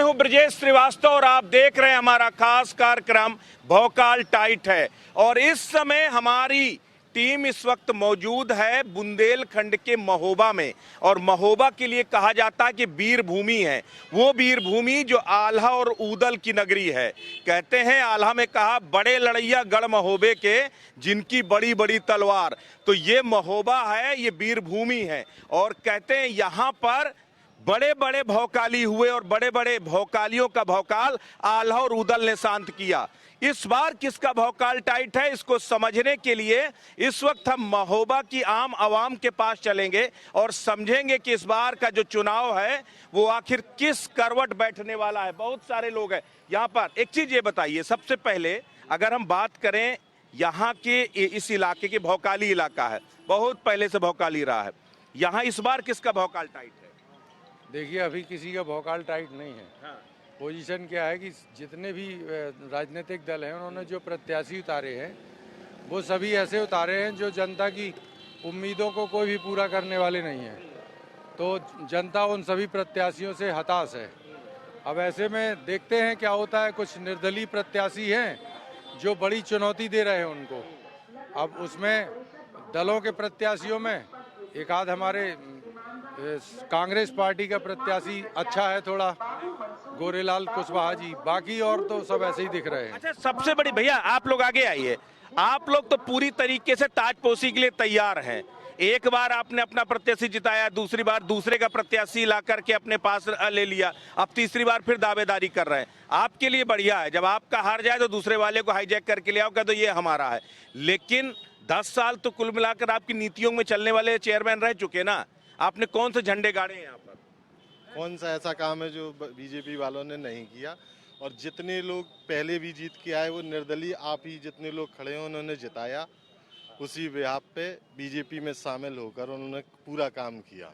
हूं ब्रजेश श्रीवास्तव और आप देख रहे हैं हमारा खास कार्यक्रम भौकाल टाइट है। और इस समय हमारी टीम इस वक्त मौजूद है बुंदेलखंड के महोबा में। और महोबा के लिए कहा जाता है कि वीर भूमि है, वो वीर भूमि जो आल्हा और ऊदल की नगरी है। कहते हैं आल्हा में कहा बड़े लड़ैया गढ़ महोबे के जिनकी बड़ी बड़ी तलवार। तो ये महोबा है, ये वीर भूमि है। और कहते हैं यहाँ पर बड़े बड़े भौकाली हुए और बड़े बड़े भौकालियों का भौकाल आल्हा और ऊदल ने शांत किया। इस बार किसका भौकाल टाइट है, इसको समझने के लिए इस वक्त हम महोबा की आम आवाम के पास चलेंगे और समझेंगे कि इस बार का जो चुनाव है वो आखिर किस करवट बैठने वाला है। बहुत सारे लोग हैं यहाँ पर। एक चीज ये बताइए, सबसे पहले अगर हम बात करें यहाँ के इस इलाके की, भौकाली इलाका है, बहुत पहले से भौकाली रहा है, यहाँ इस बार किसका भौकाल टाइट है? देखिए, अभी किसी का भौकाल टाइट नहीं है। हाँ। पोजीशन क्या है कि जितने भी राजनीतिक दल हैं उन्होंने जो प्रत्याशी उतारे हैं वो सभी ऐसे उतारे हैं जो जनता की उम्मीदों को कोई भी पूरा करने वाले नहीं हैं। तो जनता उन सभी प्रत्याशियों से हताश है। अब ऐसे में देखते हैं क्या होता है। कुछ निर्दलीय प्रत्याशी हैं जो बड़ी चुनौती दे रहे हैं उनको। अब उसमें दलों के प्रत्याशियों में एक आध हमारे कांग्रेस पार्टी का प्रत्याशी अच्छा है थोड़ा, गोरेलाल कुशवाहा जी, बाकी और तो सब ऐसे ही दिख रहे हैं। अच्छा, सबसे बड़ी भैया आप लोग आगे आइए। आप लोग तो पूरी तरीके से ताजपोशी के लिए तैयार हैं। एक बार आपने अपना प्रत्याशी जिताया, दूसरी बार दूसरे का प्रत्याशी ला करके अपने पास ले लिया, अब तीसरी बार फिर दावेदारी कर रहे हैं। आपके लिए बढ़िया है, जब आपका हार जाए तो दूसरे वाले को हाईजैक करके ले आओ, तो ये हमारा है। लेकिन 10 साल तो कुल मिलाकर आपकी नीतियों में चलने वाले चेयरमैन रह चुके ना। आपने कौन से झंडे गाड़े हैं यहाँ पर? कौन सा ऐसा काम है जो बीजेपी वालों ने नहीं किया? और जितने लोग पहले भी जीत के आए वो निर्दलीय आप ही जितने लोग खड़े हैं उन्होंने जिताया। उसी बिहाफ पे बीजेपी में शामिल होकर उन्होंने पूरा काम किया।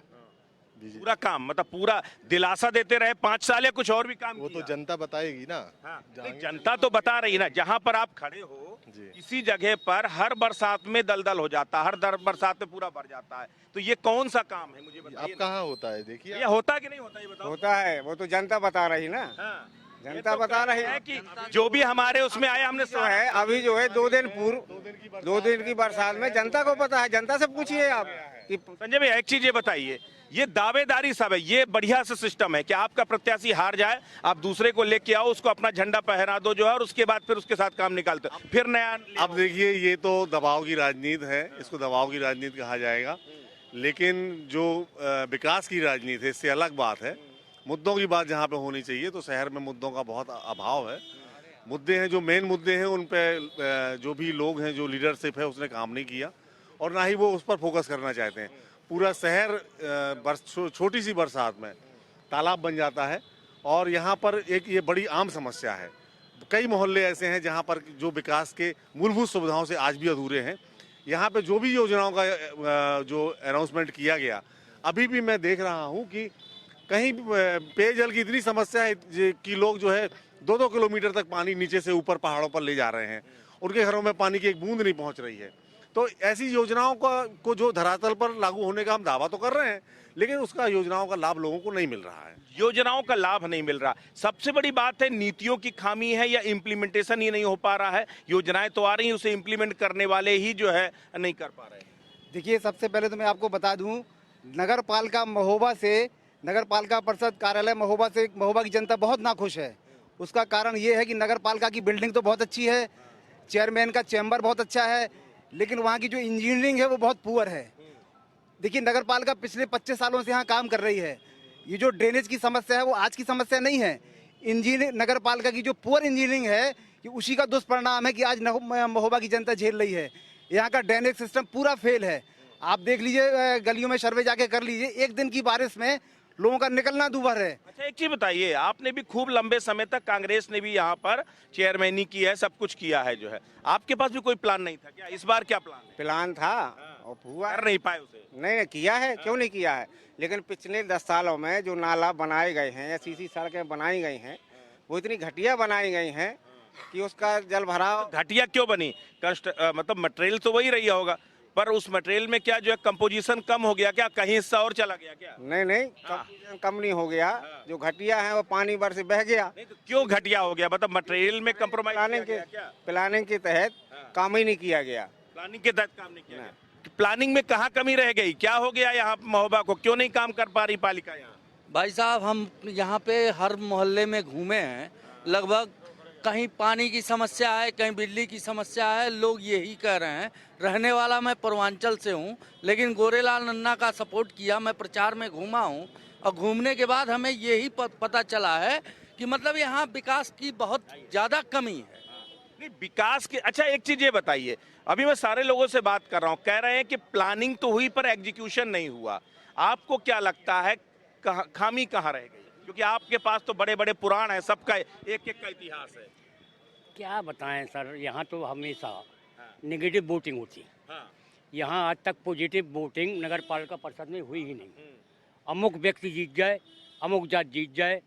पूरा काम मतलब पूरा दिलासा देते रहे 5 साल या कुछ और भी काम वो किया? तो जनता बताएगी ना। हाँ, जनता तो बता रही ना। जहाँ पर आप खड़े हो इसी जगह पर हर बरसात में दलदल हो जाता है, हर बरसात में पूरा भर जाता है। तो ये कौन सा काम है मुझे बताइए। अब कहाँ होता है? देखिए, ये होता कि नहीं होता, ये बताओ। होता है, वो तो जनता बता रही ना। हाँ, जनता बता रही है कि जो भी हमारे उसमें आए हमने जो है अभी जो है 2 दिन पूर्व 2 दिन की बरसात में जनता को पता है। जनता से पूछिए आप कि संजय भाई एक चीज ये बताइए, ये दावेदारी सब है, ये बढ़िया सा सिस्टम है कि आपका प्रत्याशी हार जाए, आप दूसरे को लेके आओ, उसको अपना झंडा पहना दो जो है, और उसके बाद फिर उसके साथ काम निकालते हो, फिर नया। अब देखिए, ये तो दबाव की राजनीति है, इसको दबाव की राजनीति कहा जाएगा। लेकिन जो विकास की राजनीति है इससे अलग बात है। मुद्दों की बात जहाँ पे होनी चाहिए, तो शहर में मुद्दों का बहुत अभाव है। मुद्दे हैं, जो मेन मुद्दे हैं उन पे जो भी लोग हैं, जो लीडरशिप है उसने काम नहीं किया और ना ही वो उस पर फोकस करना चाहते हैं। पूरा शहर छोटी सी बरसात में तालाब बन जाता है और यहाँ पर एक ये बड़ी आम समस्या है। कई मोहल्ले ऐसे हैं जहाँ पर जो विकास के मूलभूत सुविधाओं से आज भी अधूरे हैं। यहाँ पे जो भी योजनाओं का जो अनाउंसमेंट किया गया, अभी भी मैं देख रहा हूँ कि कहीं पेयजल की इतनी समस्या है कि लोग जो है 2-2 किलोमीटर तक पानी नीचे से ऊपर पहाड़ों पर ले जा रहे हैं, उनके घरों में पानी की एक बूंद नहीं पहुंच रही है। तो ऐसी योजनाओं को जो धरातल पर लागू होने का हम दावा तो कर रहे हैं, लेकिन उसका योजनाओं का लाभ लोगों को नहीं मिल रहा है। योजनाओं का लाभ नहीं मिल रहा, सबसे बड़ी बात है नीतियों की खामी है या इम्प्लीमेंटेशन ही नहीं हो पा रहा है। योजनाएं तो आ रही हैं, उसे इम्प्लीमेंट करने वाले ही जो है नहीं कर पा रहे हैं। देखिए, सबसे पहले तो मैं आपको बता दूं, नगर पालिका महोबा से, नगर पालिका परिषद कार्यालय महोबा से महोबा की जनता बहुत नाखुश है। उसका कारण ये है कि नगर पालिका की बिल्डिंग तो बहुत अच्छी है, चेयरमैन का चैम्बर बहुत अच्छा है, लेकिन वहाँ की जो इंजीनियरिंग है वो बहुत पुअर है। देखिए, नगर पालिका पिछले 25 सालों से यहाँ काम कर रही है। ये जो ड्रेनेज की समस्या है वो आज की समस्या नहीं है। नगर पालिका की जो पुअर इंजीनियरिंग है, ये उसी का दुष्परिणाम है कि आज महोबा की जनता झेल रही है। यहाँ का ड्रेनेज सिस्टम पूरा फेल है। आप देख लीजिए, गलियों में सर्वे जाके कर लीजिए, एक दिन की बारिश में लोगों का निकलना दूभर है। अच्छा, एक चीज बताइए, आपने भी खूब लंबे समय तक कांग्रेस ने भी यहाँ पर चेयरमैनी की है, सब कुछ किया है जो है, आपके पास भी कोई प्लान नहीं था क्या? इस बार क्या प्लान है? प्लान था और हुआ कर नहीं पाए उसे। नहीं किया है, क्यों नहीं किया है। लेकिन पिछले 10 सालों में जो नाला बनाए गए हैं या सीसी सड़कें बनाई गई हैं, वो इतनी घटिया बनाई गई हैं कि उसका जल भराव। घटिया क्यों बनी? मतलब मटेरियल तो वही रही होगा, पर उस मटेरियल में क्या जो है कंपोजिशन कम हो गया क्या, कहीं हिस्सा और चला गया क्या? नहीं नहीं, कम नहीं हो गया। जो घटिया है वो पानी भर से बह गया। नहीं तो क्यों घटिया हो गया, मतलब मटेरियल में कंप्रोमाइज प्लानिंग किया के गया क्या? प्लानिंग के तहत काम ही नहीं किया गया। प्लानिंग के तहत काम नहीं किया गया। प्लानिंग में कहाँ कमी रह गई, क्या हो गया यहाँ महोबा को, क्यों नहीं काम कर पा रही पालिका यहाँ? भाई साहब, हम यहाँ पे हर मोहल्ले में घूमे हैं, लगभग कहीं पानी की समस्या है, कहीं बिजली की समस्या है। लोग यही कह रहे हैं। रहने वाला मैं पूर्वांचल से हूँ, लेकिन गोरेलाल नन्ना का सपोर्ट किया, मैं प्रचार में घूमा हूँ और घूमने के बाद हमें यही पता चला है कि मतलब यहाँ विकास की बहुत ज़्यादा कमी है। नहीं विकास की, अच्छा एक चीज ये बताइए, अभी मैं सारे लोगों से बात कर रहा हूँ, कह रहे हैं कि प्लानिंग तो हुई पर एग्जीक्यूशन नहीं हुआ। आपको क्या लगता है खामी कहाँ रह गई? क्योंकि आपके पास तो बड़े बड़े पुराण हैं, सबका एक एक का इतिहास है। क्या बताएं सर, यहाँ तो हमेशा नेगेटिव वोटिंग होती है। यहाँ आज तक पॉजिटिव वोटिंग नगर पालिका परिषद में हुई ही नहीं। अमुक व्यक्ति जीत जाए, अमुक जात जीत जाए,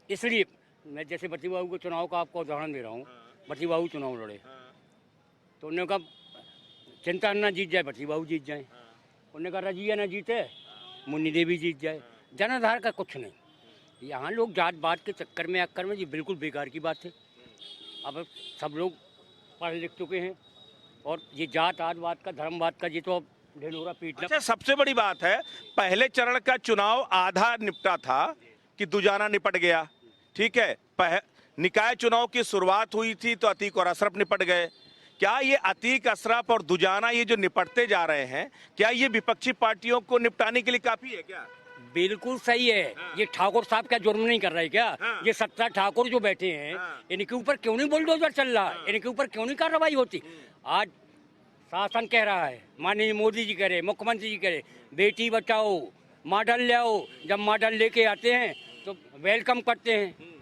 इसलिए मैं जैसे बत्ती बाबू के चुनाव का आपको उदाहरण दे रहा हूँ। बत्ती बाबू चुनाव लड़े तो उन्होंने कहा चिंता ना जीत जाए, बत्ती बाबू जीत जाए। उन्होंने कहा रजिया ना जीते, मुन्नी देवी जीत जाए। जनाधार का कुछ नहीं। यहाँ लोग जात बात के चक्कर में अक्कर में, ये बिल्कुल बेकार की बात है। अब सब लोग पढ़ लिख चुके हैं और ये जात आतवाद का, धर्मवाद का, ये तो ढिंढोरा पीटना। अच्छा सबसे बड़ी बात है, पहले चरण का चुनाव आधा निपटा था कि दुजाना निपट गया, ठीक है। निकाय चुनाव की शुरुआत हुई थी तो अतीक और अशरफ निपट गए। क्या ये अतीक, अशरफ और दुजाना ये जो निपटते जा रहे हैं, क्या ये विपक्षी पार्टियों को निपटाने के लिए काफी है क्या? बिल्कुल सही है। ये ठाकुर साहब क्या जुर्म नहीं कर रहे क्या? ये 17 ठाकुर जो बैठे हैं, इनके ऊपर क्यों नहीं बुलडोजर चल रहा? इनके ऊपर क्यों नहीं कार्रवाई होती? आज शासन कह रहा है, माननीय मोदी जी कह रहे, मुख्यमंत्री जी कह रहे, बेटी बचाओ, मॉडल ले आओ। जब मॉडल लेके आते हैं तो वेलकम करते हैं,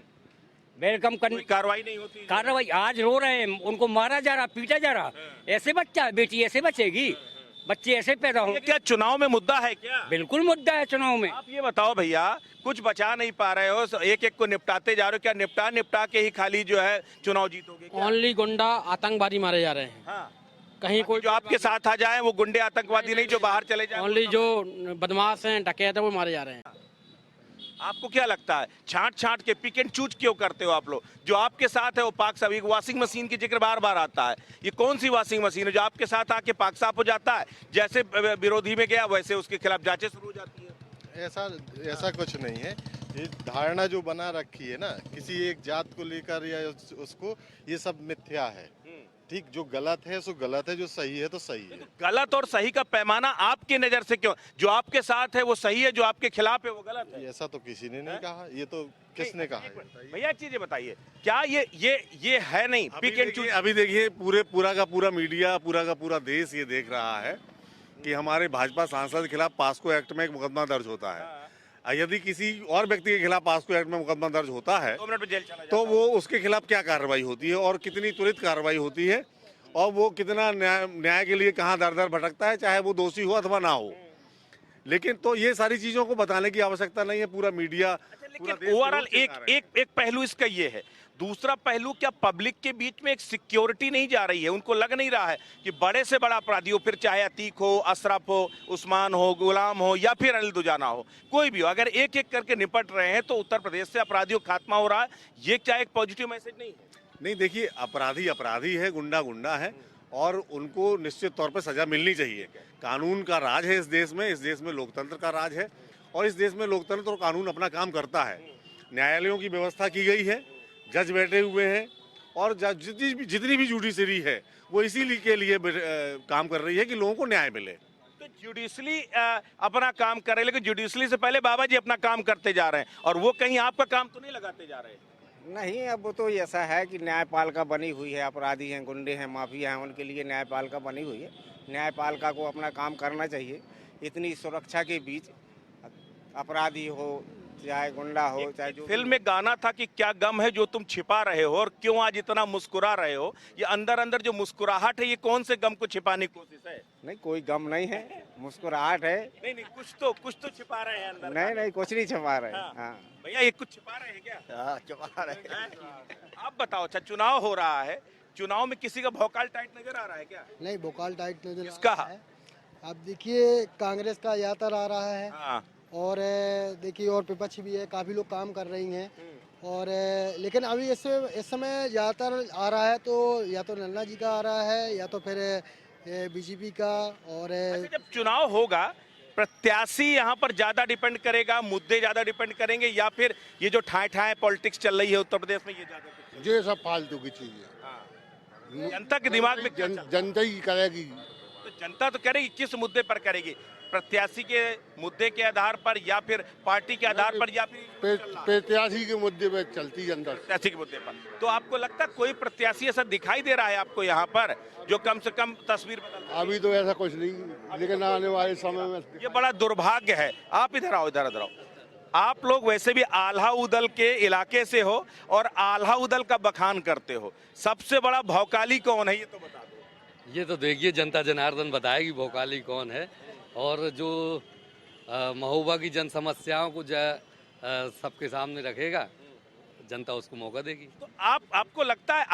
वेलकम करने, कार्रवाई नहीं होती। कार्रवाई आज रो रहे हैं, उनको मारा जा रहा, पीटा जा रहा। ऐसे बच्चा, बेटी ऐसे बचेगी? बच्चे ऐसे पैदा होंगे? क्या चुनाव में मुद्दा है क्या? बिल्कुल मुद्दा है चुनाव में। आप ये बताओ भैया, कुछ बचा नहीं पा रहे हो, एक एक को निपटाते जा रहे हो, क्या निपटा के ही खाली जो है चुनाव जीतोगे? ओनली गुंडा आतंकवादी मारे जा रहे हैं। हाँ। कहीं कोई जो आपके साथ आ जाए वो गुंडे आतंकवादी नहीं, जो बाहर चले जाए। ओनली जो बदमाश हैं, डकैत है, वो मारे जा रहे हैं। आपको क्या लगता है, छांट छांट के पिक एंड चूज क्यों करते हो आप लोग? जो आपके साथ है वो पाक साफ, एक वॉशिंग मशीन की जिक्र बार बार आता है, ये कौन सी वॉशिंग मशीन है जो आपके साथ आके पाक साफ हो जाता है? जैसे विरोधी में गया वैसे उसके खिलाफ जांचें शुरू हो जाती है। ऐसा कुछ नहीं है। ये धारणा जो बना रखी है ना किसी एक जात को लेकर या उसको, ये सब मिथ्या है। ठीक, जो गलत है सो गलत है, जो सही है तो सही है। गलत और सही का पैमाना आपकी नजर से क्यों? जो आपके साथ है वो सही है, जो आपके खिलाफ है वो गलत है। ऐसा तो किसी ने नहीं कहा, ये तो किसने कहा है? भैया चीजें बताइए, क्या ये है नहीं पिक एंड चूज? अभी देखिए पूरा का पूरा मीडिया, पूरा का पूरा देश ये देख रहा है कि हमारे भाजपा सांसद के खिलाफ पास्को एक्ट में एक मुकदमा दर्ज होता है। यदि किसी और व्यक्ति के खिलाफ पास्को एक्ट में मुकदमा दर्ज होता है 2 मिनट में जेल चला जाता तो वो उसके खिलाफ क्या कार्रवाई होती है और कितनी त्वरित कार्रवाई होती है और वो कितना न्याय के लिए कहाँ दर दर भटकता है, चाहे वो दोषी हो अथवा ना हो। लेकिन तो ये सारी चीजों को बताने की आवश्यकता नहीं है। पूरा मीडिया, लेकिन ओवरऑल एक पहलू इसका ये है। दूसरा पहलू, क्या पब्लिक के बीच में एक सिक्योरिटी नहीं जा रही है? उनको लग नहीं रहा है कि बड़े से बड़ा अपराधी हो, फिर चाहे अतीक हो, अशरफ हो, उस्मान हो, गुलाम हो या फिर अनिल दुजाना हो, कोई भी हो, अगर एक एक करके निपट रहे हैं तो उत्तर प्रदेश से अपराधियों का खात्मा हो रहा है। ये क्या एक पॉजिटिव मैसेज नहीं है? नहीं, देखिए अपराधी अपराधी है, गुंडा गुंडा है और उनको निश्चित तौर पर सजा मिलनी चाहिए। कानून का राज है इस देश में लोकतंत्र का राज है और इस देश में लोकतंत्र और कानून अपना काम करता है। न्यायालयों की व्यवस्था की गई है, जज बैठे हुए हैं और जितनी भी जुडिशरी है वो इसी के लिए काम कर रही है कि लोगों को न्याय मिले। तो जुडिशली अपना काम कर रहे हैं, लेकिन जुडिशली से पहले बाबा जी अपना काम करते जा रहे हैं और वो कहीं आपका काम तो नहीं लगाते जा रहे? नहीं, अब तो ऐसा है कि न्यायपालिका बनी हुई है। अपराधी हैं, गुंडे हैं, माफिया हैं, उनके लिए न्यायपालिका बनी हुई है। न्यायपालिका को अपना काम करना चाहिए। इतनी सुरक्षा के बीच अपराधी हो चाहे गुंडा हो चाहे जो फिल्म में गाना था कि क्या गम है जो तुम छिपा रहे हो और क्यों आज इतना मुस्कुरा रहे हो? ये अंदर अंदर जो मुस्कुराहट है, ये कौन से गम को छिपाने की कोशिश है? नहीं, कोई गम नहीं है, मुस्कुराहट है। नहीं, कुछ तो छिपा रहे हैं अंदर। नहीं, कुछ नहीं छिपा रहे। हाँ भैया, ये कुछ छिपा रहे हैं क्या? छिपा रहे हैं। आप बताओ। अच्छा, चुनाव हो रहा है, चुनाव में किसी का भौकाल टाइट नजर आ रहा है क्या? नहीं, भोकाल टाइट नजर किसका? अब देखिए कांग्रेस का ज़्यादातर आ रहा है हाँ और देखिए और विपक्ष भी है, काफ़ी लोग काम कर रही हैं और लेकिन अभी इस समय ज़्यादातर आ रहा है तो या तो नन्ना जी का आ रहा है या तो फिर बीजेपी का और अच्छा, जब चुनाव होगा प्रत्याशी यहाँ पर ज्यादा डिपेंड करेगा, मुद्दे ज्यादा डिपेंड करेंगे, या फिर ये जो ठाए ठाए पॉलिटिक्स चल रही है उत्तर प्रदेश में ये ज्यादा? ये सब फालतू की चीज है, जनता के दिमाग में क्या चल रहा है? जनता ही करेगी। तो जनता तो करेगी, किस मुद्दे पर करेगी? प्रत्याशी के मुद्दे के आधार पर या फिर पार्टी के आधार पर या फिर प्रत्याशी के मुद्दे पे चलती जनता। प्रत्याशी के मुद्दे पर? तो आपको लगता है कोई प्रत्याशी ऐसा दिखाई दे रहा है आपको यहाँ पर जो कम से कम तस्वीर बदल? अभी तो ऐसा कुछ नहीं, लेकिन आने वाले समय में ये बड़ा दुर्भाग्य है। आप इधर आओ, इधर आओ। आप लोग वैसे भी आल्हा उदल के इलाके से हो और आल्हा उदल का बखान करते हो, सबसे बड़ा भौकाली कौन है ये तो बता दो। ये तो देखिए जनता जनार्दन बताएगी भोकाली कौन है, और जो महोबा की जन समस्याओं को सबके सामने रखेगा जनता उसको मौका देगी। तो आपको लगता है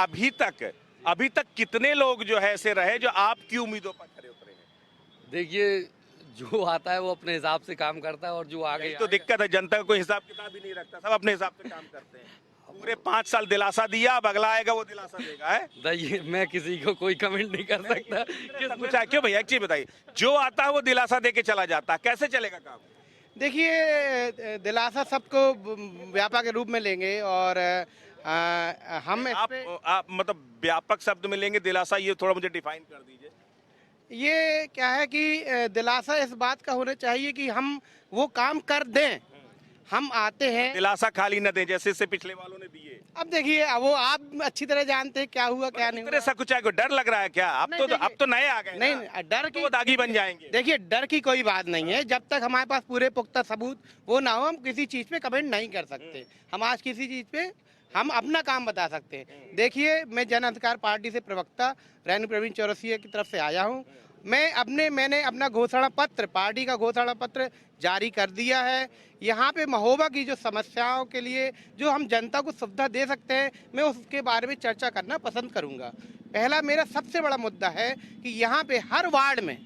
अभी तक कितने लोग जो है ऐसे रहे जो आपकी उम्मीदों पर खरे उतरे हैं? देखिए जो आता है वो अपने हिसाब से काम करता है और जो आगे यही तो दिक्कत है, जनता का कोई हिसाब किताब ही नहीं रखता, सब अपने हिसाब से काम करते हैं। पूरे 5 साल दिलासा दिया, अब अगला आएगा वो दिलासा देगा है। देखिए मैं किसी को कोई कमेंट नहीं कर सकता। पूछा क्यों भैया, एक चीज बताइए, जो आता है वो दिलासा दे के चला जाता है, कैसे चलेगा काम? देखिए दिलासा सबको व्यापक के रूप में लेंगे और हम आप मतलब व्यापक शब्द में लेंगे दिलासा, ये थोड़ा मुझे डिफाइन कर दीजिए। ये क्या है कि दिलासा इस बात का होना चाहिए कि हम वो काम कर दें। हम आते हैं, दिलासा खाली न दें जैसे से पिछले वालों ने दिए। अब देखिए वो आप अच्छी तरह जानते हैं क्या हुआ क्या नहीं हुआ। सब कुछ है, डर लग रहा है क्या? अब तो नए आ गए। नहीं डर की वो दागी बन जाएंगे। देखिए डर की कोई बात नहीं है, जब तक हमारे पास पूरे पुख्ता सबूत वो ना हो हम किसी चीज पे कमेंट नहीं कर सकते। हम आज किसी चीज पे हम अपना काम बता सकते हैं। देखिए मैं जन अधिकार पार्टी से प्रवक्ता रेणु प्रवीण चौरसिया की तरफ से आया हूँ। मैंने अपना घोषणा पत्र, पार्टी का घोषणा पत्र जारी कर दिया है। यहाँ पे महोबा की जो समस्याओं के लिए जो हम जनता को सुविधा दे सकते हैं, मैं उसके बारे में चर्चा करना पसंद करूँगा। पहला मेरा सबसे बड़ा मुद्दा है कि यहाँ पे हर वार्ड में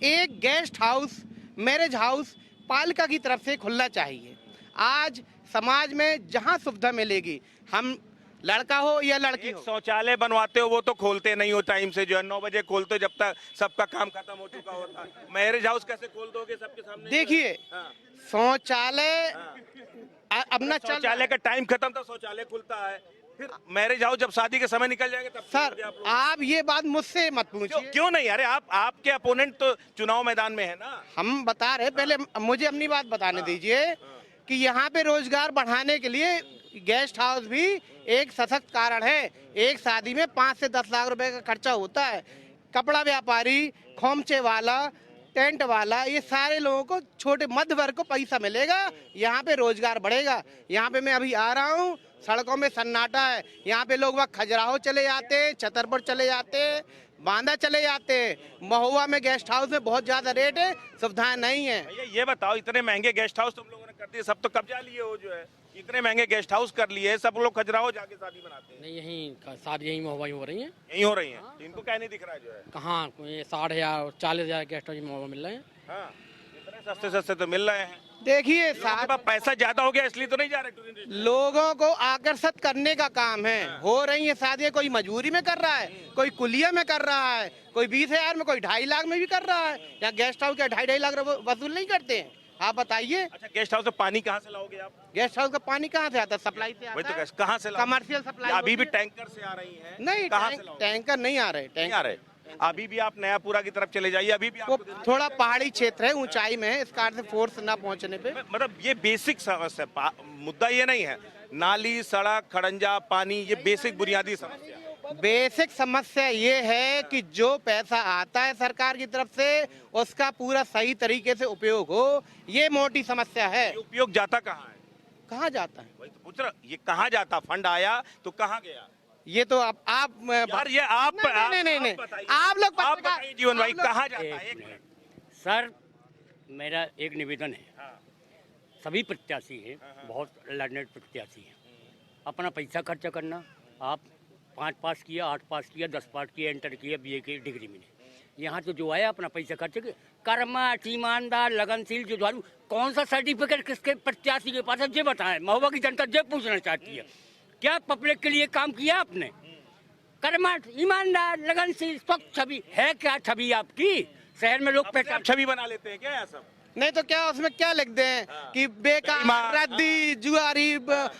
एक गेस्ट हाउस, मैरिज हाउस पालिका की तरफ से खुलना चाहिए। आज समाज में जहाँ सुविधा मिलेगी, हम लड़का हो या लड़की हो, शौचालय बनवाते हो वो तो खोलते नहीं हो टाइम से, जो है 9 बजे खोलते हो जब तक सबका काम खत्म हो चुका होता है। मैरिज हाउस कैसे खोल दोगे सबके सामने? देखिए शौचालय अपना शौचालय का टाइम खत्म था, शौचालय खुलता है, फिर मैरिज हाउस जब शादी के समय निकल जाएंगे तब। सर आप ये बात मुझसे मत पूछिए। क्यों नहीं? अरे आपके अपोनेंट तो चुनाव मैदान में है ना। हम बता रहे, पहले मुझे अपनी बात बताने दीजिए कि यहाँ पे रोजगार बढ़ाने के लिए गेस्ट हाउस भी एक सशक्त कारण है। एक शादी में 5 से 10 लाख रुपए का खर्चा होता है। कपड़ा व्यापारी, खोमचे वाला, टेंट वाला, ये सारे लोगों को, छोटे मध्य वर्ग को पैसा मिलेगा, यहाँ पे रोजगार बढ़ेगा। यहाँ पे मैं अभी आ रहा हूँ, सड़कों में सन्नाटा है। यहाँ पे लोग वहाँ खजुराहो चले जाते, छतरपुर चले जाते, बांदा चले जाते। महुआ में गेस्ट हाउस में बहुत ज्यादा रेट है, सुविधाएं नहीं है। ये बताओ, इतने महंगे गेस्ट हाउस तुम लोगों ने कर दिए, सब तो कब्जा लिए हो, जो है इतने महंगे गेस्ट हाउस कर लिए, सब लोग खजुराहो जाके शादी बनाते हैं। नहीं यहीं शादी यहीं महोबा हो रही है। यहीं हो रही है, इनको क्या नहीं दिख रहा है जो है? कहाँ 60,000 40,000 गेस्ट हाउस महोबा मिल रहे हैं। हाँ, इतने सस्ते सस्ते तो मिल रहे हैं। देखिए पैसा ज्यादा हो गया इसलिए तो नहीं जा रहे। लोगों को आकर्षित करने का काम है। हो रही है शादियां, कोई मजबूरी में कर रहा है, कोई कुलिया में कर रहा है, कोई 20,000 में, कोई 2.5 लाख में भी कर रहा है। या गेस्ट हाउस का 2.5 लाख वसूल नहीं करते हैं? आप बताइए। अच्छा, गेस्ट हाउस से पानी कहाँ से लाओगे आप? गेस्ट हाउस का पानी कहाँ से आता है? सप्लाई से आता है। कहाँ से? Commercial supply. अभी भी टैंकर से आ रही है? नहीं, टैंकर नहीं आ रहे। नहीं आ रहे। अभी भी आप नयापुरा की तरफ चले जाइए, अभी भी वो थोड़ा पहाड़ी क्षेत्र है, ऊंचाई में है, इस कारण से फोर्स ना पहुंचने पे। मतलब ये बेसिक समस्या, मुद्दा ये नहीं है। नाली, सड़क, खड़ंजा, पानी, ये बेसिक बुनियादी समस्या। बेसिक समस्या ये है कि जो पैसा आता है सरकार की तरफ से उसका पूरा सही तरीके से उपयोग हो, ये मोटी समस्या है। उपयोग जाता कहाँ है? कहाँ जाता है वही तो पूछ रहा, ये कहाँ जाता? फंड आया तो कहाँ गया? ये तो आप यार ये आप नहीं आप लोग बताइए जीवन भाई, कहाँ जाता है? एक मिनट सर, मेरा एक निवेदन है। सभी प्रत्याशी हैं, बहुत लर्नेड प्रत्याशी हैं। अपना पैसा खर्चा करना, आप 5 पास किया, 8 पास किया, 10 पास किया, इंटर किया, BA की डिग्री में, यहाँ तो जो है अपना पैसा खर्च के कर्मठ, ईमानदार, लगनशील जो झाड़ू, कौन सा सर्टिफिकेट किसके प्रत्याशी के पास है ये बताएं। महोबा की जनता ये पूछना चाहती है, क्या पब्लिक के लिए काम किया आपने? कर्मठ, ईमानदार, लगनशील, स्वच्छ छवि है क्या छवि आपकी? शहर में लोग पहचान छवि बना लेते हैं क्या यहाँ सब? नहीं तो क्या उसमें क्या लिख दें कि बेकार, रद्दी, जुआरी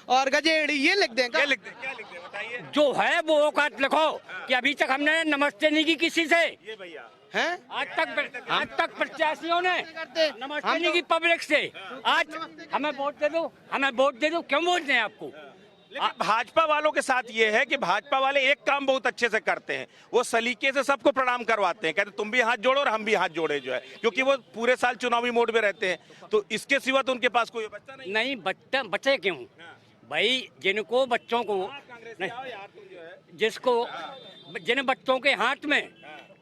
और गजेड़ी, ये लिख दें क्या लिखते बताइए। जो है वो औकात लिखो कि अभी तक हमने नमस्ते नहीं की किसी से। ये भैया हैं? आज तक प्रत्याशियों ने नमस्ते नहीं की पब्लिक से। आज हमें वोट दे दो, हमें वोट दे दो, क्यों वोट दें आपको? लेकिन भाजपा वालों के साथ ये है कि भाजपा वाले एक काम बहुत अच्छे से करते हैं, वो सलीके से सबको प्रणाम करवाते हैं, कहते तुम भी हाथ जोड़ो और हम भी हाथ जोड़े, जो है क्योंकि वो पूरे साल चुनावी मोड में रहते हैं। तो इसके सिवा तो उनके पास कोई बच्चा नहीं। बच्चे क्यों भाई? जिनको बच्चों को जिन बच्चों के हाथ में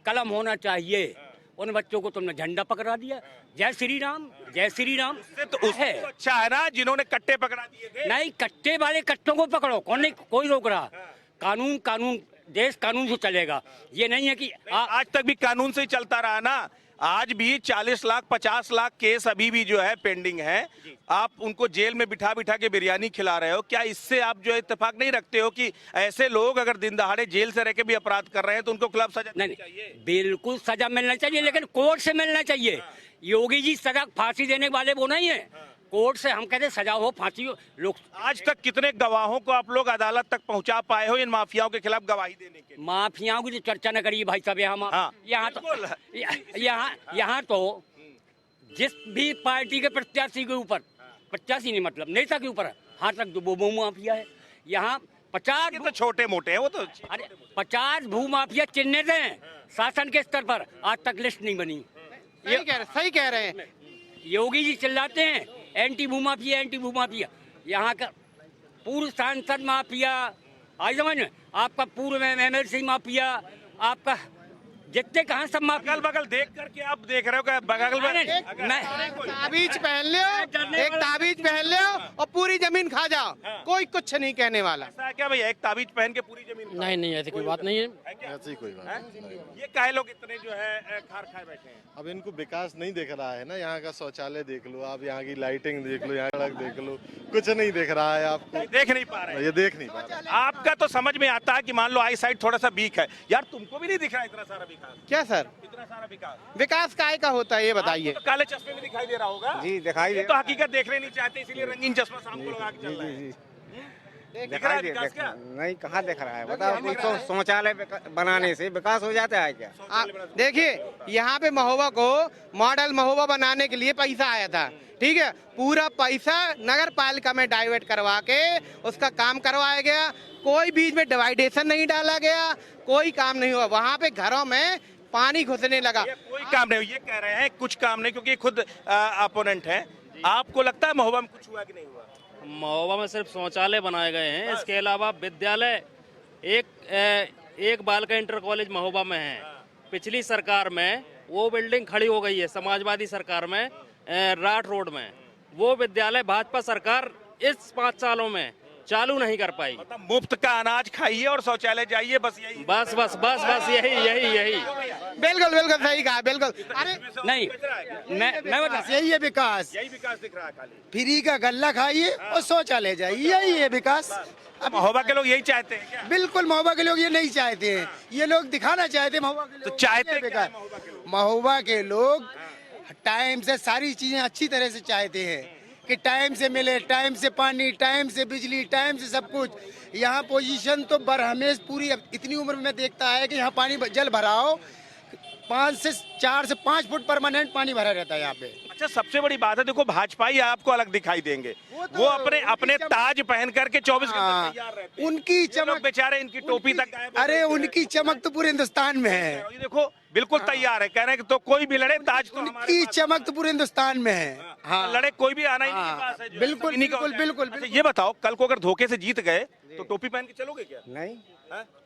कलम होना चाहिए, उन बच्चों को तुमने झंडा पकड़ा दिया। जय श्री राम, जय श्री राम। तो उससे तो अच्छा है ना जिन्होंने कट्टे पकड़ा दिए थे। नहीं, कट्टे वाले कट्टों को पकड़ो, कोई रोक रहा? कानून देश कानून से चलेगा। ये नहीं है कि आज तक भी कानून से ही चलता रहा ना। आज भी 40 लाख 50 लाख केस अभी भी जो है पेंडिंग है। आप उनको जेल में बिठा बिठा के बिरयानी खिला रहे हो। क्या इससे आप जो है इत्तेफाक नहीं रखते हो कि ऐसे लोग अगर दिन दहाड़े जेल से रह के भी अपराध कर रहे हैं तो उनको खिलाफ सजा नहीं चाहिए? बिल्कुल सजा मिलना चाहिए, लेकिन कोर्ट से मिलना चाहिए। योगी जी सजा फांसी देने वाले वो नहीं है, कोर्ट से हम कहते सजा हो, फांसी हो। लोग आज तक कितने गवाहों को आप लोग अदालत तक पहुंचा पाए हो इन माफियाओं के खिलाफ गवाही देने के लिए? माफियाओं की तो चर्चा न करिए भाई साहब। यहाँ तो जिस भी पार्टी के प्रत्याशी के ऊपर, प्रत्याशी नहीं मतलब नेता के ऊपर हाथ तक जो वो माफिया है। यहाँ 50 तो छोटे मोटे हैं वो तो। अरे 50 भूमाफिया चिन्हित हैं शासन के स्तर पर, आज तक लिस्ट नहीं बनी। सही कह रहे हैं। योगी जी चिल्लाते हैं एंटी भूमाफिया, एंटी भूमाफिया। यहाँ का पूर्व सांसद माफिया, आज समझ में, आपका पूर्व MLC माफिया, आपका जितने कहाँ सब माफिया। अगल बगल देख करके आप देख रहे हो क्या? बगल ताबीज पहन लो, एक ताबीज पहन लो और पूरी जमीन खा जाओ, कोई कुछ नहीं कहने वाला। ऐसा है क्या भैया? एक ताबीज पहन के पूरी जमीन? नहीं, ऐसी कोई बात नहीं है। ऐसी कोई बात नहीं। ये काहे लोग इतने जो है खार खाए बैठे हैं? अब इनको विकास नहीं दिख रहा है ना। यहाँ का शौचालय देख लो आप, यहाँ की लाइटिंग देख लो, यहाँ सड़क देख लो, कुछ नहीं दिख रहा है आपको। देख नहीं पा रहे, ये देख नहीं पा रहे। आपका तो समझ में आता है कि मान लो आई साइड थोड़ा सा वीक है, यार तुमको भी नहीं दिख रहा इतना सारा विकास? क्या सर? इतना सारा विकास? विकास काहे का होता है ये बताइए। तो काले चश्मे में दिखाई दे रहा होगा। जी दिखाई ये दे, तो हकीकत देखने नहीं चाहते, इसीलिए रंगीन चश्मा शाम को लगा के चल रहा है। दिख रहा है विकास क्या? नहीं, कहाँ दिख रहा है बताओ? कोई शौचालय बनाने से विकास हो जाता है क्या? देखिए यहाँ पे महोबा को मॉडल महोबा बनाने के लिए पैसा आया था, ठीक है। पूरा पैसा नगर पालिका में डाइवर्ट करवा के उसका काम करवाया गया। कोई बीच में डिवाइडेशन नहीं डाला गया, कोई काम नहीं हुआ। वहाँ पे घरों में पानी घुसने लगा। कोई काम नहीं, ये कह रहे हैं कुछ काम नहीं, क्योंकि खुद अपोनेंट है। आपको लगता है महोबा में कुछ हुआ कि नहीं हुआ? महोबा में सिर्फ शौचालय बनाए गए हैं, इसके अलावा विद्यालय एक बालिका इंटर कॉलेज महोबा में है। पिछली सरकार में वो बिल्डिंग खड़ी हो गई है, समाजवादी सरकार में राठ रोड में। वो विद्यालय भाजपा सरकार इस 5 सालों में चालू नहीं कर पाई। मतलब मुफ्त का अनाज खाइए और शौचालय जाइए, बस यही। बस यही। बिल्कुल सही कहा, बिल्कुल। अरे नहीं, मैं बता, यही है विकास। यही विकास दिख रहा है खाली। फ्री का गल्ला खाइए और शौचालय जाइए, यही है विकास। महोबा के लोग यही चाहते हैं क्या? बिल्कुल, महोबा के लोग ये नहीं चाहते हैं, ये लोग दिखाना चाहते हैं महोबा के लोग। तो चाहते क्या क्या है महोबा के लोग? टाइम से सारी चीजें अच्छी तरह से चाहते हैं कि टाइम से मिले, टाइम से पानी, टाइम से बिजली, टाइम से सब कुछ। यहाँ पोजीशन तो बरहमेश पूरी इतनी उम्र में देखता है कि यहाँ पानी जल भराओ 4 से 5 फुट परमानेंट पानी भरा रहता है यहाँ पे। अच्छा, सबसे बड़ी बात है, देखो भाजपाई आपको अलग दिखाई देंगे, वो अपने ताज पहन करके 24 घंटे तैयार रहते हैं। उनकी चमक, बेचारे इनकी टोपी तक गायब। अरे उनकी चमक तो पूरे हिंदुस्तान में है। ये देखो बिल्कुल तैयार है, कह रहे हैं कि तो कोई भी लड़े, ताज तो हमारे उनकी पास चमक तो पूरे हिंदुस्तान में है। हाँ, लड़े कोई भी आना ही नहीं पास है। बिल्कुल बिल्कुल बिल्कुल। अच्छा, ये बताओ, कल को अगर धोखे से जीत गए तो टोपी पहन के चलोगे क्या? नहीं,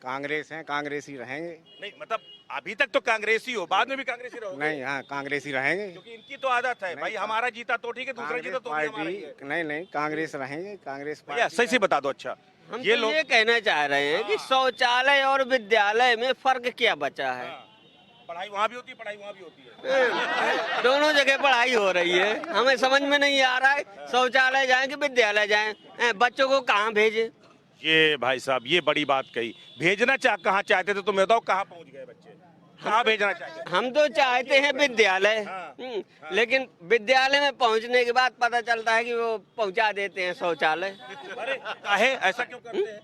कांग्रेस है, कांग्रेसी रहेंगे। नहीं मतलब अभी तक तो कांग्रेसी हो, बाद में भी कांग्रेसी रहोगे? नहीं, हाँ कांग्रेसी रहेंगे, क्योंकि इनकी तो आदत है भाई, हमारा जीता तो ठीक है, दूसरा जीता तो पार्टी। नहीं, कांग्रेस रहेंगे, कांग्रेस पार्टी। सही से बता दो। अच्छा, ये लोग कहना चाह रहे हैं कि शौचालय और विद्यालय में फर्क क्या बचा है? पढ़ाई वहाँ भी होती है, पढ़ाई वहाँ भी होती है। दोनों जगह पढ़ाई हो रही है, हमें समझ में नहीं आ रहा है शौचालय जाएं कि विद्यालय जाएं, बच्चों को कहाँ भेजें। ये भाई साहब ये बड़ी बात कही, भेजना कहाँ चाहते थे, तुम बताओ कहाँ पहुँच गए बच्चे, कहाँ भेजना चाहते थे? हम तो चाहते हैं विद्यालय, लेकिन विद्यालय में पहुंचने के बाद पता चलता है कि वो पहुंचा देते हैं शौचालय। अरे काहे ऐसा क्यों करते हैं,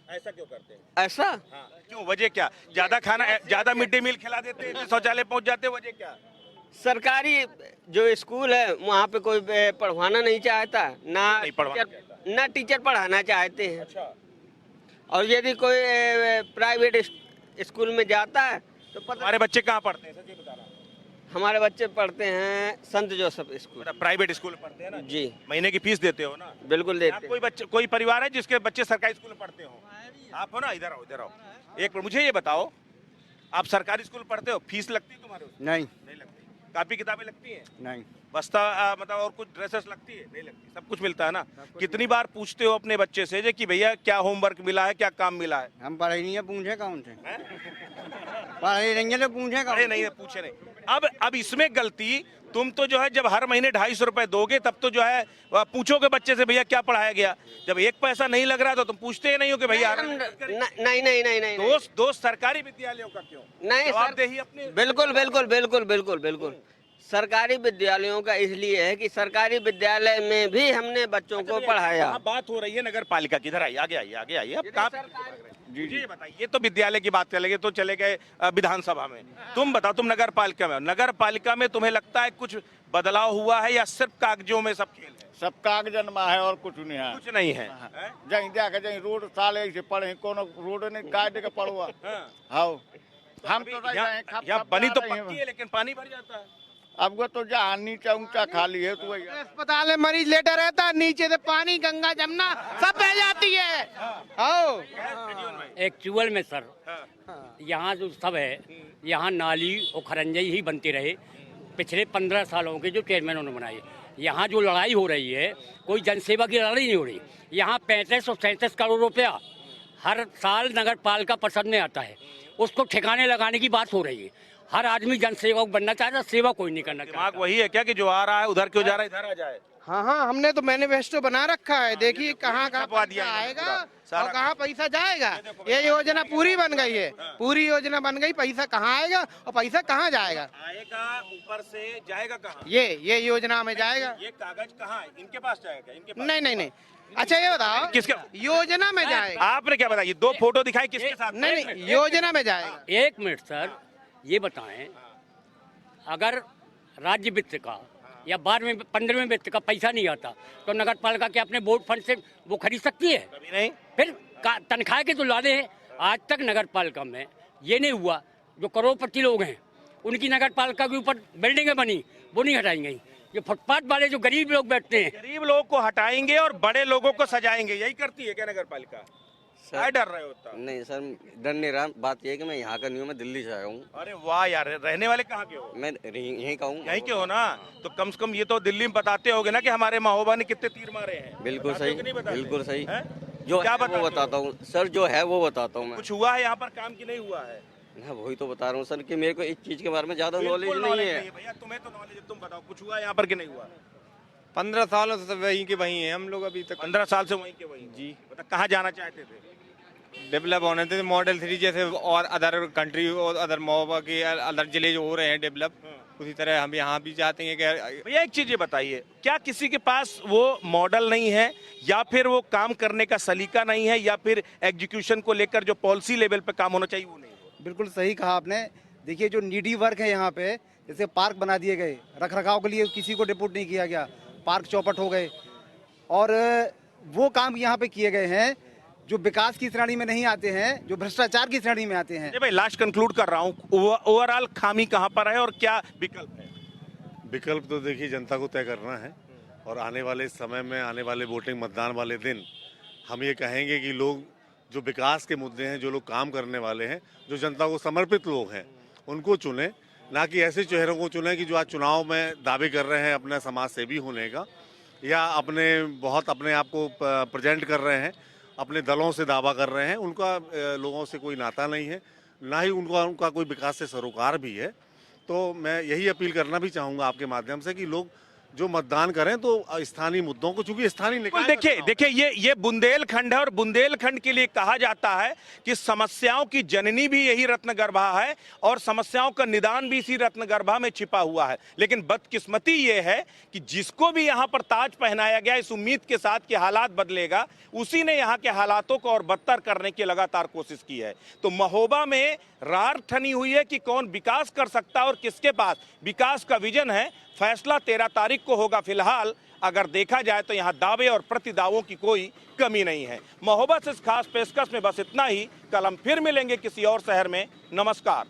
ऐसा क्यों करते हैं? ऐसा हाँ, क्यों, वजह क्या? ज्यादा खाना, ज्यादा मिड डे मील खिला देते हैं, शौचालय पहुंच जाते, वजह क्या? सरकारी जो स्कूल है वहाँ पे कोई पढ़वाना नहीं चाहता, ना टीचर पढ़ाना चाहते हैं। अच्छा। और यदि कोई प्राइवेट स्कूल में जाता है तो पता। हमारे बच्चे कहाँ पढ़ते हैं, सच बता रहा हूँ। हमारे बच्चे पढ़ते हैं संत जोसेफ स्कूल। प्राइवेट स्कूल में पढ़ते हैं ना जी। महीने की फीस देते हो ना? बिल्कुल देते हैं। कोई बच्चे, कोई परिवार है जिसके बच्चे सरकारी स्कूल में पढ़ते हो? आप हो ना, इधर आओ, इधर आओ। एक मुझे ये बताओ, आप सरकारी स्कूल पढ़ते हो, फीस लगती है तुम्हारे उसमें? नहीं नहीं लगती। कापी किताबें लगती हैं? नहीं। बस्ता मतलब और कुछ ड्रेसेस लगती है? नहीं लगती, सब कुछ मिलता है ना? कितनी बार पूछते हो अपने बच्चे से कि भैया क्या होमवर्क मिला है, क्या काम मिला है? हम पढ़ाई नहीं है, पूछे कौन से? पढ़ाई नहीं है तो पूछे कौन? अरे नहीं, पूछे नहीं। अब इसमें गलती तुम तो जो है, जब हर महीने 250 रुपए दोगे तब तो जो है पूछोगे बच्चे से भैया क्या पढ़ाया गया। जब एक पैसा नहीं लग रहा तो तुम पूछते ही नहीं हो कि भैया। नहीं दोस्त सरकारी विद्यालयों का क्यों नहीं जवाबदेही अपने? बिल्कुल बिल्कुल बिल्कुल बिल्कुल बिल्कुल सरकारी विद्यालयों का इसलिए है कि सरकारी विद्यालय में भी हमने बच्चों को पढ़ाया। बात हो रही है नगर पालिका की, इधर आइए, आगे आइए, आगे आइए। अब कहाँ जी ये बताइए, ये तो विद्यालय की बात चले गए, तो चले गए विधानसभा में। तुम बताओ, तुम नगर पालिका में हो, नगर पालिका में तुम्हें लगता है कुछ बदलाव हुआ है या सिर्फ कागजों में सब खेल है? सब कागजन में है और कुछ नहीं है। कुछ नहीं है। जहीं जाके जहीं रोड साले से पढ़े, कोनो रोड नहीं काट के पढ़वा। हाँ हम तो यहाँ बनी तो पक्की है लेकिन पानी भर जाता है। अब वो तो जहाँ नीचे ऊंचा खाली है तो वही अस्पताल में मरीज लेटा रहता है, नीचे से पानी गंगा जमुना सब बह जाती है। एक्चुअल में सर यहाँ जो सब है, यहाँ नाली और खरंजई ही बनती रहे। पिछले 15 सालों के जो चेयरमैनों ने बनाए, यहाँ जो लड़ाई हो रही है कोई जनसेवा की लड़ाई नहीं हो रही। यहाँ 35 और 37 करोड़ रुपया हर साल नगर पालिका परिषद में आता है, उसको ठिकाने लगाने की बात हो रही है। हर आदमी जनसेवक बनना चाहता, सेवा कोई नहीं करना चाहता। दिमाग वही है क्या कि जो आ रहा है उधर क्यों जा रहा है, इधर आ जाए? हाँ, हमने तो मैनिफेस्टो बना रखा है, देखिए कहाँ पैसा आएगा और कहाँ पैसा जाएगा। ये योजना पूरी बन गई है, पूरी योजना बन गई, पैसा कहाँ आएगा और पैसा कहाँ जाएगा? आएगा ऊपर से, जाएगा कहाँ? ये योजना में जाएगा। ये कागज कहाँ है, इनके पास जाएगा? इनके पास नहीं। अच्छा ये बताओ, किसके योजना में जाएगा? आपने क्या बताया, 2 फोटो दिखाई किसके साथ? नहीं, योजना में जाएगा। 1 मिनट सर, ये बताएं, अगर राज्य वित्त का या 12वें 15वें वित्त का पैसा नहीं आता तो नगर पालिका के अपने बोर्ड फंड से वो खरीद सकती है? कभी नहीं। फिर तनख्वाह के जो लादे हैं, आज तक नगर पालिका में ये नहीं हुआ। जो करोड़पति लोग हैं उनकी नगर पालिका के ऊपर बिल्डिंगें बनी, वो नहीं हटाई गई। ये फुटपाथ वाले जो गरीब लोग बैठते हैं, गरीब लोगों को हटाएंगे और बड़े लोगों को सजाएंगे, यही करती है क्या नगर पालिका? क्या डर रहे होता? नहीं सर, डर नहीं रहा। बात यह है कि मैं यहाँ का नहीं हूँ, मैं दिल्ली से आया हूँ। अरे वाह यार, रहने वाले कहाँ के हो? मैं यहीं का हूँ। यहीं के हो ना, तो कम से कम ये तो दिल्ली में बताते होगे ना कि हमारे महोबा ने कितने तीर मारे हैं। बिल्कुल सही, बिल्कुल सही। जो क्या है वो बताता हूँ सर, जो है वो बताता हूँ मैं। कुछ हुआ है यहाँ पर काम की नहीं हुआ है? हाँ वही तो बता रहा हूँ सर कि मेरे को इस चीज के बारे में ज्यादा नॉलेज नहीं है। भैया तुम्हें तो नॉलेज है, तुम बताओ कुछ हुआ यहाँ पर कि नहीं हुआ? 15 सालों से वहीं के वहीं हैं हम लोग अभी तक। 15 साल से वहीं के वहीं जी। बता कहाँ जाना चाहते थे? डेवलप होने थे मॉडल 3 जैसे और अदर कंट्री और अदर महोबा के अदर जिले जो हो रहे हैं डेवलप, उसी तरह हम यहाँ भी चाहते हैं कि। भैया एक चीज ये बताइए, क्या किसी के पास वो मॉडल नहीं है या फिर वो काम करने का सलीका नहीं है या फिर एग्जीक्यूशन को लेकर जो पॉलिसी लेवल पे काम होना चाहिए वो नहीं? बिल्कुल सही कहा आपने। देखिए जो नीडी वर्क है यहाँ पे, जैसे पार्क बना दिए गए, रख रखाव के लिए किसी को डिपोट नहीं किया गया, पार्क चौपट हो गए, और वो काम यहाँ पे किए गए हैं जो विकास की श्रेणी में नहीं आते हैं, जो भ्रष्टाचार की श्रेणी में आते हैं। भाई लास्ट कंक्लूड कर रहा हूँ, ओवरऑल खामी कहाँ पर है और क्या विकल्प है? विकल्प तो देखिए जनता को तय करना है, और आने वाले समय में, आने वाले वोटिंग मतदान वाले दिन हम ये कहेंगे कि लोग जो विकास के मुद्दे हैं, जो लोग काम करने वाले हैं, जो जनता को समर्पित लोग हैं, उनको चुने, ना कि ऐसे चेहरों को चुने कि जो आज चुनाव में दावे कर रहे हैं अपने समाज सेवी होने का, या अपने आप को प्रेजेंट कर रहे हैं, अपने दलों से दावा कर रहे हैं। उनका लोगों से कोई नाता नहीं है। ना ही उनका कोई विकास से सरोकार भी है। तो मैं यही अपील करना भी चाहूँगा आपके माध्यम से कि लोग जो मतदान करें तो स्थानीय मुद्दों को, चूंकि स्थानीय निकाय का चुनाव है। देखिए ये बुंदेलखंड है और बुंदेलखंड के लिए कहा जाता है कि समस्याओं की जननी भी यही रत्नगर्भा है और समस्याओं का निदान भी इसी रत्नगर्भा में छिपा हुआ है। लेकिन बदकिस्मती ये है कि जिसको भी यहाँ पर ताज पहनाया गया इस उम्मीद के साथ कि हालात बदलेगा, उसी ने यहाँ के हालातों को और बदतर करने की लगातार कोशिश की है। तो महोबा में रार ठनी हुई है कि कौन विकास कर सकता है और किसके पास विकास का विजन है। फैसला 13 तारीख को होगा। फिलहाल अगर देखा जाए तो यहाँ दावे और प्रतिदावों की कोई कमी नहीं है। महोबा से इस खास पेशकश में बस इतना ही। कल हम फिर मिलेंगे किसी और शहर में। नमस्कार।